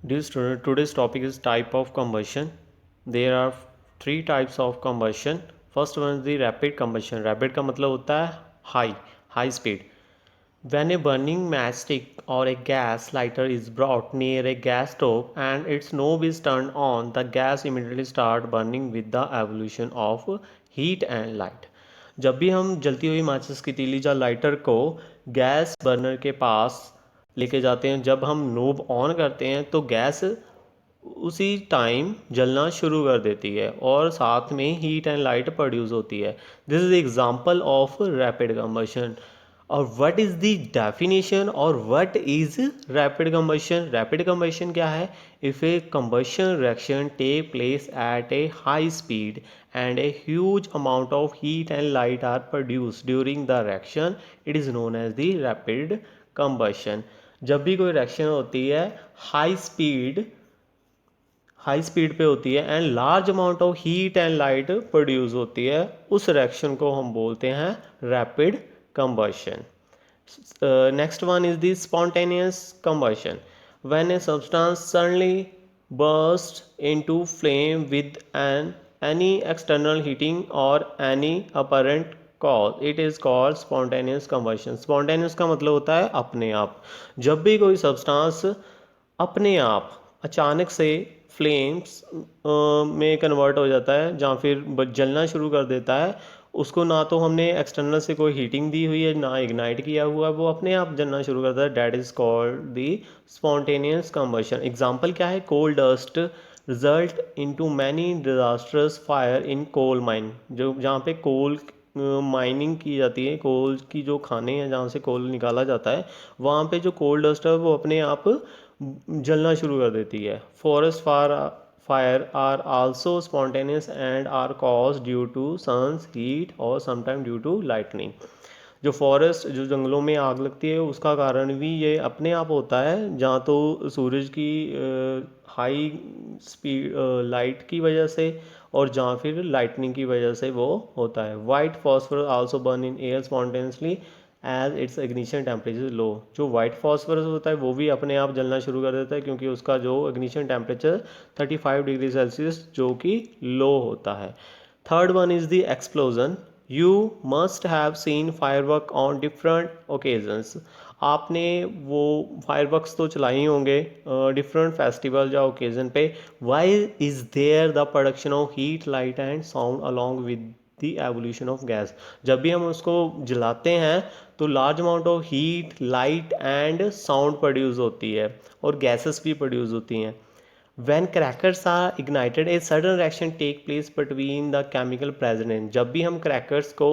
Dear student, today's topic is type of combustion. There are three types of combustion. First one is the rapid combustion. Rapid का मतलब होता है high speed. When a burning matchstick or a gas lighter is brought near a gas stove and its knob is turned on, the gas immediately start burning with the evolution of heat and light. जब भी हम जलती हुई माचिस की तीली या lighter को गैस बर्नर के पास लेके जाते हैं, जब हम नोब ऑन करते हैं तो गैस उसी टाइम जलना शुरू कर देती है और साथ में हीट एंड लाइट प्रोड्यूस होती है. This is example of rapid combustion. और व्हाट इज़ द डेफिनेशन और what is rapid combustion? Rapid combustion क्या है? If a combustion reaction take place at a high speed and a huge amount of heat and light are produce during the reaction, it is known as the rapid combustion. जब भी कोई reaction होती है high speed पे होती है and large amount of heat and light produce होती है, उस रिएक्शन को हम बोलते हैं rapid combustion. Next one is the spontaneous combustion. When a substance suddenly bursts into flame with any external heating or any apparent cause, it is called spontaneous combustion. Spontaneous का मतलब होता है अपने आप. जब भी कोई सब्सटेंस अपने आप अचानक से फ्लेम्स में कन्वर्ट हो जाता है या फिर जलना शुरू कर देता है, उसको ना तो हमने एक्सटर्नल से कोई हीटिंग दी हुई है ना इग्नाइट किया हुआ है, वो अपने आप जलना शुरू करता है. That is called the spontaneous combustion. Example क्या है? Coal dust result into many disasters fire in coal mine. जो जहाँ पे कोल माइनिंग की जाती है, कोल की जो खाने हैं जहाँ से कोल निकाला जाता है, वहाँ पे जो कोल डस्ट है वो अपने आप जलना शुरू कर देती है. Forest fire are also spontaneous and are cause due to sun's heat और समटाइम ड्यू टू लाइटनिंग. जो जंगलों में आग लगती है उसका कारण भी ये अपने आप होता है, जहाँ तो सूरज की हाई स्पीड लाइट की वजह से और जहाँ फिर लाइटनिंग की वजह से वो होता है. White phosphorus also burn in air spontaneously as its ignition temperature low. जो वाइट फॉस्फोरस होता है वो भी अपने आप जलना शुरू कर देता है क्योंकि उसका जो इग्निशन टेम्परेचर 35 डिग्री सेल्सियस जो कि लो होता है. Third one is the explosion. You must have seen firework on different occasions. आपने वो फायरवर्क्स तो चलाए ही होंगे डिफरेंट फेस्टिवल या ओकेजन पे. Why is there the production of heat light and sound along with the evolution of gas. जब भी हम उसको जलाते हैं तो large amount of heat light and sound produce होती है और गैसेस भी प्रोड्यूस होती हैं. When crackers are ignited, a sudden reaction take place between the chemical present in. जब भी हम क्रैकर्स को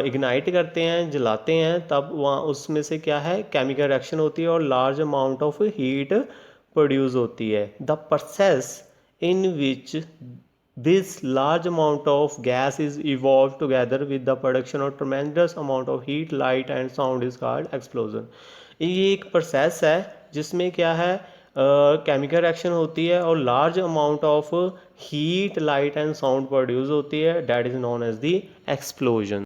इग्नाइट करते हैं, जलाते हैं, तब वहाँ उसमें से क्या है, केमिकल रिएक्शन होती है और large amount of heat produce होती है. The process in which this large amount of gas is evolved together with the production of tremendous amount of heat, light and sound is called explosion. ये एक process है जिसमें क्या है, chemical reaction होती है और large amount of heat light and sound produce होती है. That is known as the explosion.